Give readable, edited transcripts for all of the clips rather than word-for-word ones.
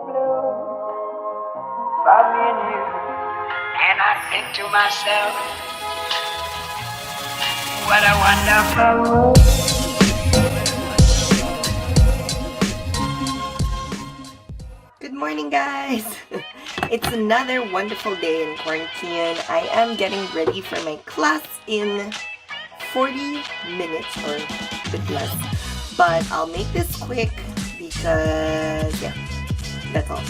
blue for me and you. And I think to myself, what a wonderful world. Good morning, guys! It's another wonderful day in quarantine. I am getting ready for my class in 40 minutes or a bit less. But I'll make this quick because, yeah, that's all.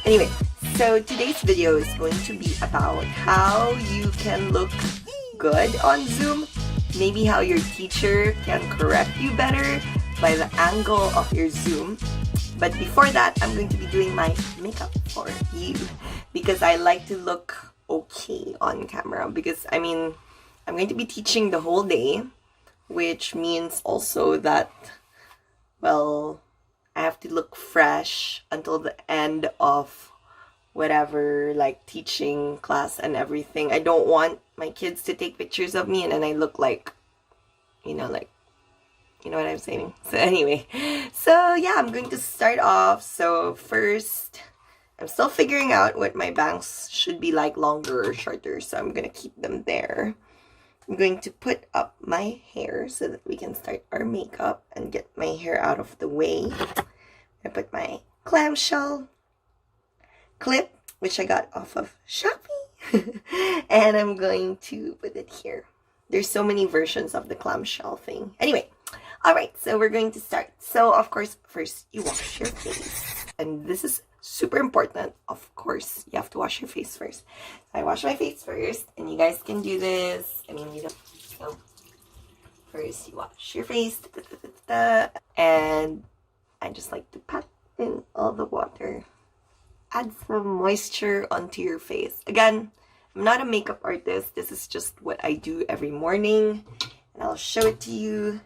Anyway, so today's video is going to be about how you can look good on Zoom. Maybe how your teacher can correct you better by the angle of your Zoom. But before that, I'm going to be doing my makeup for you because I like to look okay on camera because, I'm going to be teaching the whole day, which means also that, well, I have to look fresh until the end of whatever, like, teaching class and everything. I don't want my kids to take pictures of me and then I look like, you know what I'm saying? So anyway, so yeah, I'm going to start off. So first, I'm still figuring out what my bangs should be like, longer or shorter. So I'm going to keep them there. I'm going to put up my hair so that we can start our makeup and get my hair out of the way. I put my clamshell clip, which I got off of Shopee. And I'm going to put it here. There's so many versions of the clamshell thing. Anyway. Alright, so we're going to start. So, of course, first you wash your face. And this is super important. Of course, you have to wash your face first. So I wash my face first, and you guys can do this. So first you wash your face. And I just like to pat in all the water. Add some moisture onto your face. Again, I'm not a makeup artist. This is just what I do every morning. And I'll show it to you.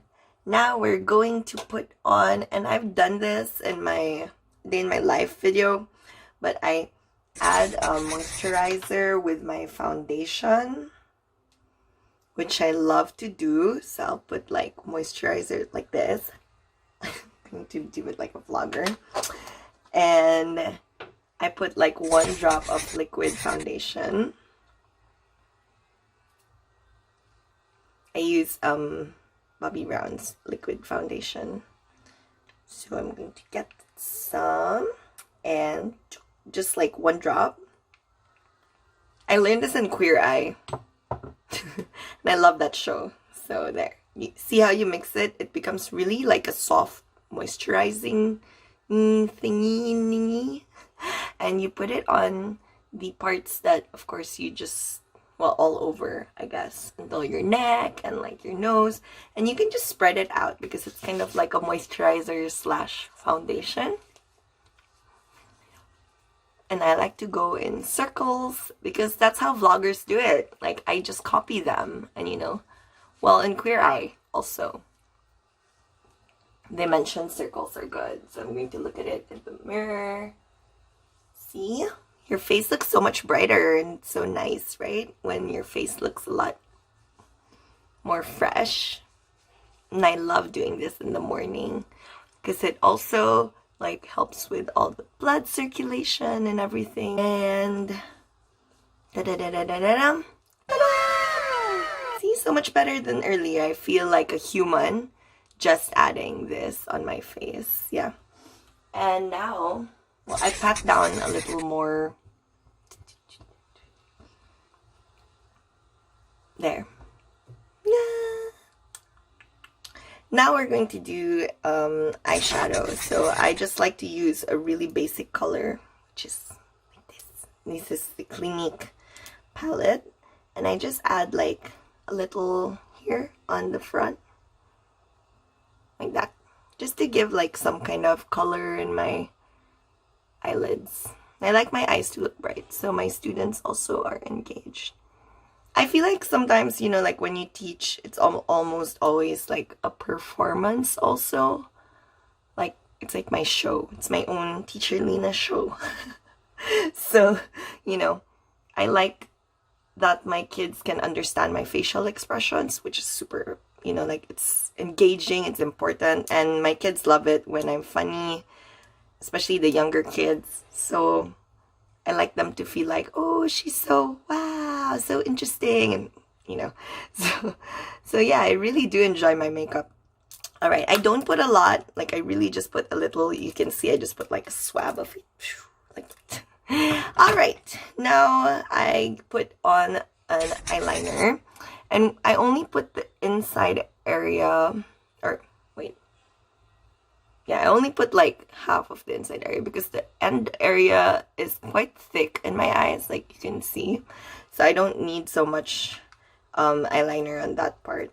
Now we're going to put on, and I've done this in my day in my life video, but I add a moisturizer with my foundation, which I love to do. So I'll put like moisturizer like this. I'm going to do it like a vlogger. And I put like 1 drop of liquid foundation. I use Bobbi Brown's liquid foundation. So I'm going to get some and just like 1 drop. I learned this in Queer Eye. And I love that show. So there. You see how you mix it? It becomes really like a soft moisturizing thingy. And you put it on the parts that, of course, you just, well, all over, I guess, until your neck and like your nose. And you can just spread it out because it's kind of like a moisturizer / foundation. And I like to go in circles because that's how vloggers do it. Like, I just copy them. And well, in Queer Eye also, they mentioned circles are good. So I'm going to look at it in the mirror. See? Your face looks so much brighter and so nice, right? When your face looks a lot more fresh. And I love doing this in the morning because it also like helps with all the blood circulation and everything. And see, so much better than earlier. I feel like a human just adding this on my face. Yeah. And now, well, I pat down a little more. There. Yeah. Now we're going to do eyeshadow. So I just like to use a really basic color, which is like this. This is the Clinique palette. And I just add like a little here on the front. Like that. Just to give like some kind of color in my eyelids. I like my eyes to look bright, so my students also are engaged. I feel like sometimes, like when you teach, it's almost always like a performance also. Like, it's like my show. It's my own Teacher Lina show. So, I like that my kids can understand my facial expressions, which is super, like it's engaging, it's important. And my kids love it when I'm funny. especially the younger kids. So I like them to feel like, oh, she's so, wow, so interesting. And, you know, so yeah, I really do enjoy my makeup. All right, I don't put a lot. Like, I really just put a little. You can see I just put like a swab of it. Like that. All right, now I put on an eyeliner. And I only put the inside area, or wait. Yeah, I only put like half of the inside area because the end area is quite thick in my eyes, like you can see. So I don't need so much eyeliner on that part.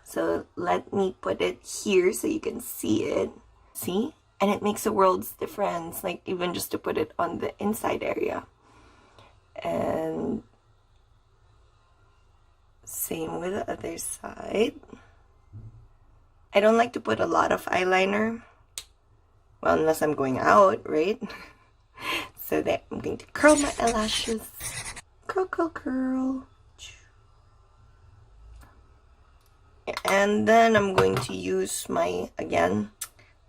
So let me put it here so you can see it. See? And it makes a world's difference, like even just to put it on the inside area. And same with the other side. I don't like to put a lot of eyeliner. Well, unless I'm going out, right? So that I'm going to curl my eyelashes. Curl, curl, curl. And then I'm going to use my, again,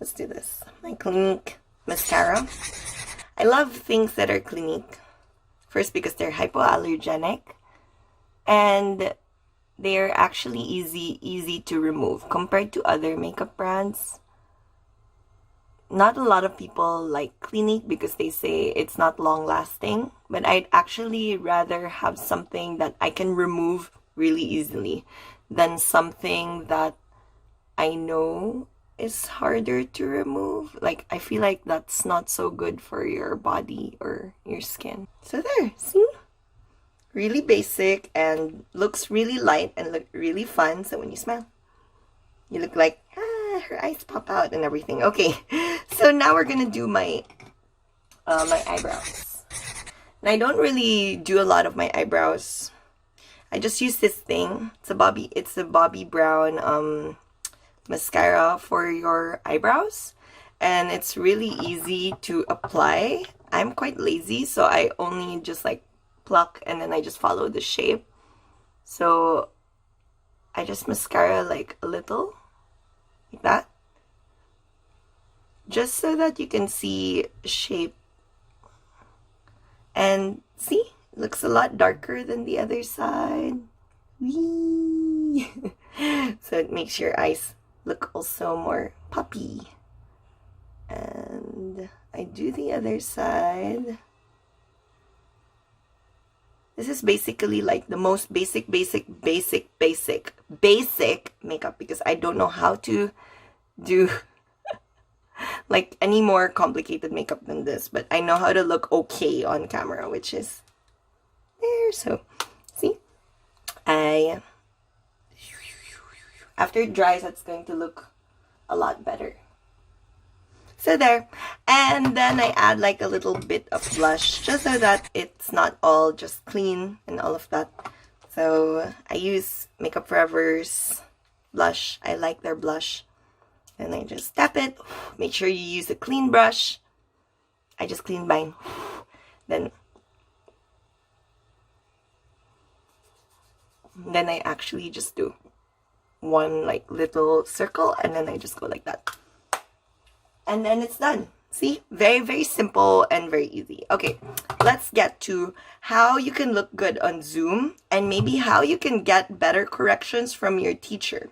let's do this, my Clinique mascara. I love things that are Clinique. First, because they're hypoallergenic. And they're actually easy to remove compared to other makeup brands. Not a lot of people like Clinique because they say it's not long lasting, but I'd actually rather have something that I can remove really easily than something that I know is harder to remove. Like, I feel like that's not so good for your body or your skin. So there, see? Really basic and looks really light and look really fun. So when you smile, you look like, her eyes pop out and everything. Okay, so now we're gonna do my my eyebrows. And I don't really do a lot of my eyebrows. I just use this thing. It's a Bobbi Brown mascara for your eyebrows, and it's really easy to apply. I'm quite lazy, so I only just like pluck and then I just follow the shape. So I just mascara like a little, like that, just so that you can see shape. And see, it looks a lot darker than the other side. Whee! So it makes your eyes look also more puppy. And I do the other side. This is basically like the most basic makeup because I don't know how to do like any more complicated makeup than this, but I know how to look okay on camera, which is there. So see, after it dries, it's going to look a lot better. So there, and then I add like a little bit of blush just so that it's not all just clean and all of that. So I use Makeup Forever's blush. I like their blush. And I just tap it. Make sure you use a clean brush. I just cleaned mine. Then I actually just do one like little circle and then I just go like that. And then it's done. See? Very simple and very easy. Okay, let's get to how you can look good on Zoom and maybe how you can get better corrections from your teacher.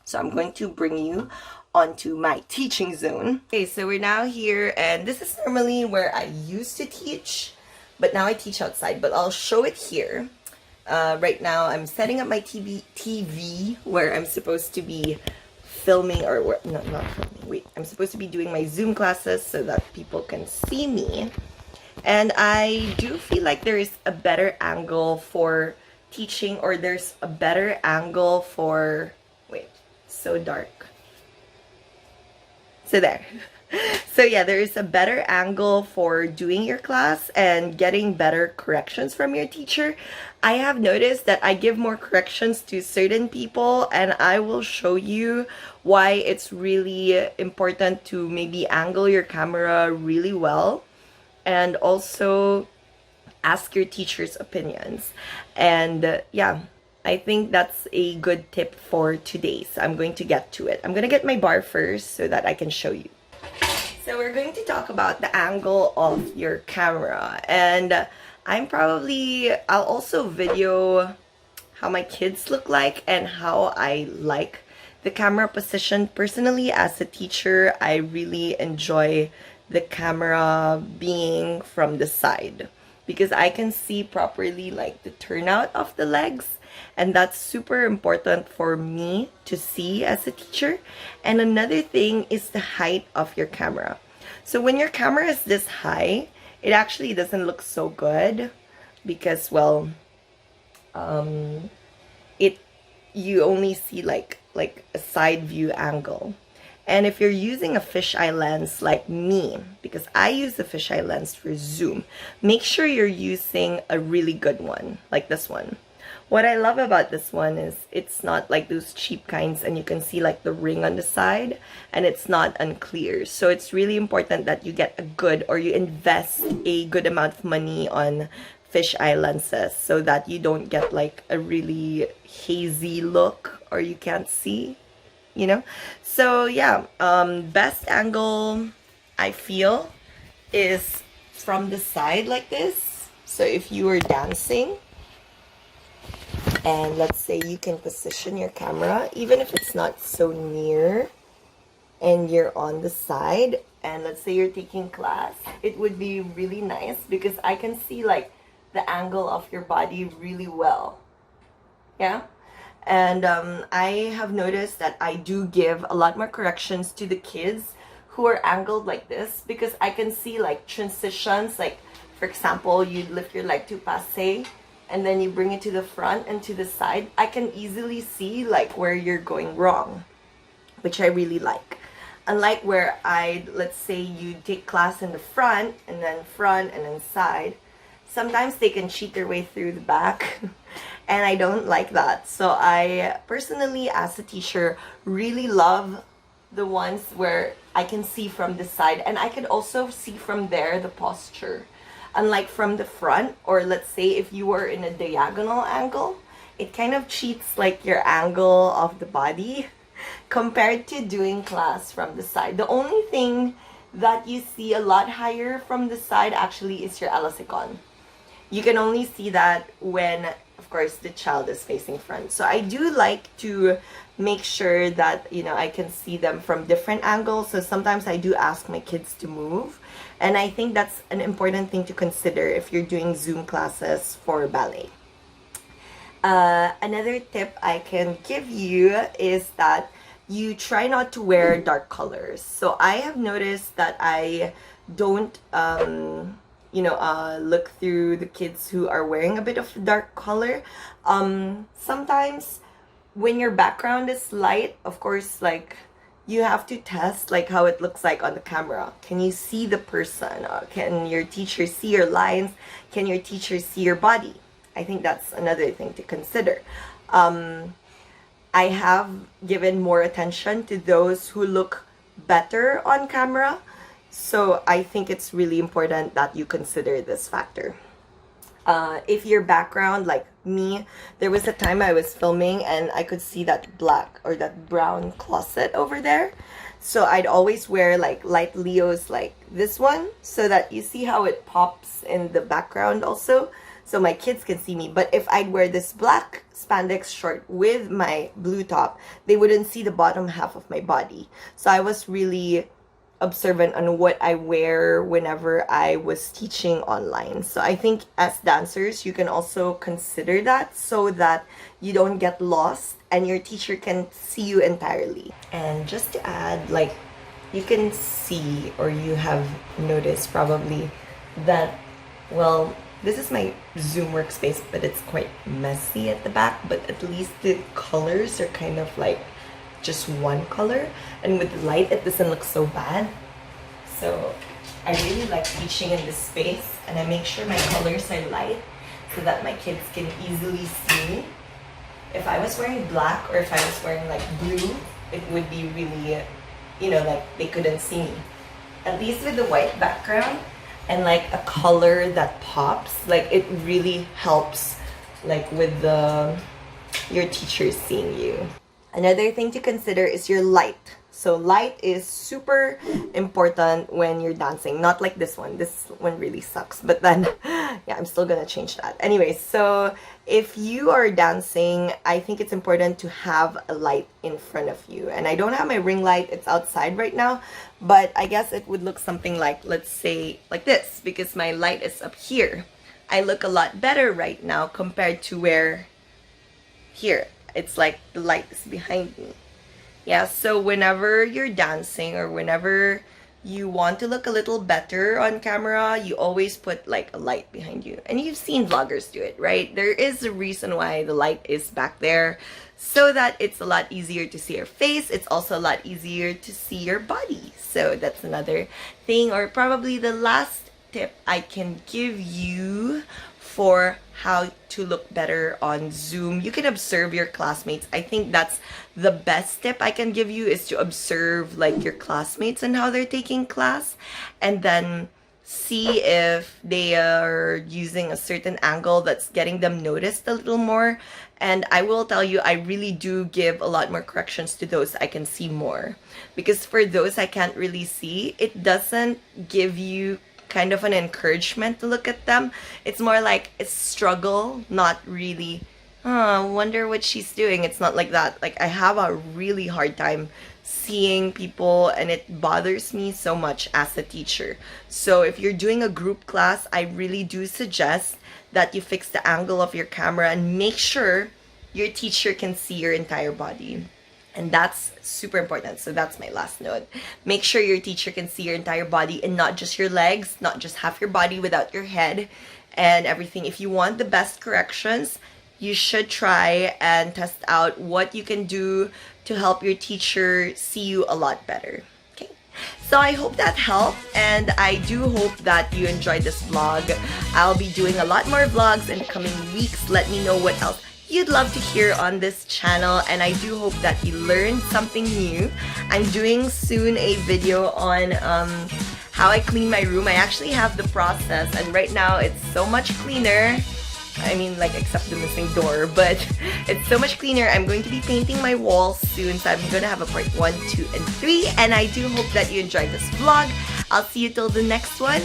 So I'm going to bring you onto my teaching zone. Okay, so we're now here, and this is normally where I used to teach, but now I teach outside, but I'll show it here. Right now I'm setting up my TV where I'm supposed to be filming, or no, not filming, wait, I'm supposed to be doing my Zoom classes so that people can see me. And I do feel like there is a better angle for teaching, or there's a better angle for, wait, so dark. So there. So yeah, there is a better angle for doing your class and getting better corrections from your teacher. I have noticed that I give more corrections to certain people, and I will show you why it's really important to maybe angle your camera really well and also ask your teacher's opinions. And yeah, I think that's a good tip for today. So I'm going to get to it. I'm going to get my bar first so that I can show you. So we're going to talk about the angle of your camera, and I'll also video how my kids look like and how I like the camera position. Personally, as a teacher, I really enjoy the camera being from the side because I can see properly like the turnout of the legs, and that's super important for me to see as a teacher. And another thing is the height of your camera. So when your camera is this high, it actually doesn't look so good because, well, you only see like a side view angle. And if you're using a fisheye lens like me, because I use the fisheye lens for zoom, make sure you're using a really good one, like this one. What I love about this one is it's not like those cheap kinds and you can see like the ring on the side and it's not unclear. So it's really important that you get a good, or you invest a good amount of money on fisheye lenses so that you don't get like a really hazy look or you can't see, you know. So yeah, best angle I feel is from the side like this. So if you were dancing and let's say you can position your camera even if it's not so near and you're on the side, and let's say you're taking class, it would be really nice because I can see like the angle of your body really well. Yeah. And I have noticed that I do give a lot more corrections to the kids who are angled like this because I can see like transitions. Like, for example, you lift your leg to passe and then you bring it to the front and to the side. I can easily see like where you're going wrong, which I really like. Unlike where let's say you take class in the front and then side, sometimes they can cheat their way through the back and I don't like that. So I personally, as a teacher, really love the ones where I can see from the side and I could also see from there the posture. Unlike from the front, or let's say if you were in a diagonal angle, it kind of cheats like your angle of the body compared to doing class from the side. The only thing that you see a lot higher from the side actually is your elasticon. You can only see that when, of course, the child is facing front. So I do like to make sure that, you know, I can see them from different angles. So sometimes I do ask my kids to move. And I think that's an important thing to consider if you're doing Zoom classes for ballet. Another tip I can give you is that you try not to wear dark colors. So I have noticed that I don't look through the kids who are wearing a bit of dark color. Sometimes when your background is light, of course, like you have to test like how it looks like on the camera. Can you see the person? Can your teacher see your lines? Can your teacher see your body? I think that's another thing to consider. I have given more attention to those who look better on camera. So I think it's really important that you consider this factor. If your background, like me, there was a time I was filming and I could see that black or that brown closet over there. So I'd always wear like light Leos like this one so that you see how it pops in the background also. So my kids can see me. But if I'd wear this black spandex short with my blue top, they wouldn't see the bottom half of my body. So I was really observant on what I wear whenever I was teaching online. So I think as dancers, you can also consider that so that you don't get lost and your teacher can see you entirely. And just to add, like, you can see, or you have noticed probably that, well, this is my Zoom workspace, but it's quite messy at the back, but at least the colors are kind of like just one color, and with the light it doesn't look so bad. So I really like teaching in this space, and I make sure my colors are light so that my kids can easily see me. If I was wearing black or if I was wearing like blue, it would be really, like they couldn't see me. At least with the white background and like a color that pops, like it really helps like with your teachers seeing you. Another thing to consider is your light. So light is super important when you're dancing. Not like this one. This one really sucks. But then, yeah, I'm still gonna change that. Anyway, so if you are dancing, I think it's important to have a light in front of you. And I don't have my ring light. It's outside right now. But I guess it would look something like, let's say, like this. Because my light is up here. I look a lot better right now compared to where here. It's like the light is behind me. Yeah, so whenever you're dancing or whenever you want to look a little better on camera, you always put like a light behind you. And you've seen vloggers do it, right? There is a reason why the light is back there, so that it's a lot easier to see your face. It's also a lot easier to see your body. So that's another thing, or probably the last tip I can give you for how to look better on Zoom. You can observe your classmates. I think that's the best tip I can give you, is to observe like your classmates and how they're taking class, and then see if they are using a certain angle that's getting them noticed a little more. And I will tell you, I really do give a lot more corrections to those I can see more, because for those I can't really see, it doesn't give you kind of an encouragement to look at them. It's more like a struggle, not really, oh, wonder what she's doing. It's not like that. Like, I have a really hard time seeing people, and it bothers me so much as a teacher. So if you're doing a group class, I really do suggest that you fix the angle of your camera and make sure your teacher can see your entire body. And that's super important. So that's my last note. Make sure your teacher can see your entire body and not just your legs, not just half your body without your head and everything. If you want the best corrections, you should try and test out what you can do to help your teacher see you a lot better. Okay. So I hope that helped, and I do hope that you enjoyed this vlog. I'll be doing a lot more vlogs in the coming weeks. Let me know what else you'd love to hear on this channel, and I do hope that you learned something new. I'm doing soon a video on how I clean my room. I actually have the process, and right now it's so much cleaner. I mean, like, except the missing door, but it's so much cleaner. I'm going to be painting my walls soon, so I'm gonna have a part 1, 2, and 3, and I do hope that you enjoyed this vlog. I'll see you till the next one.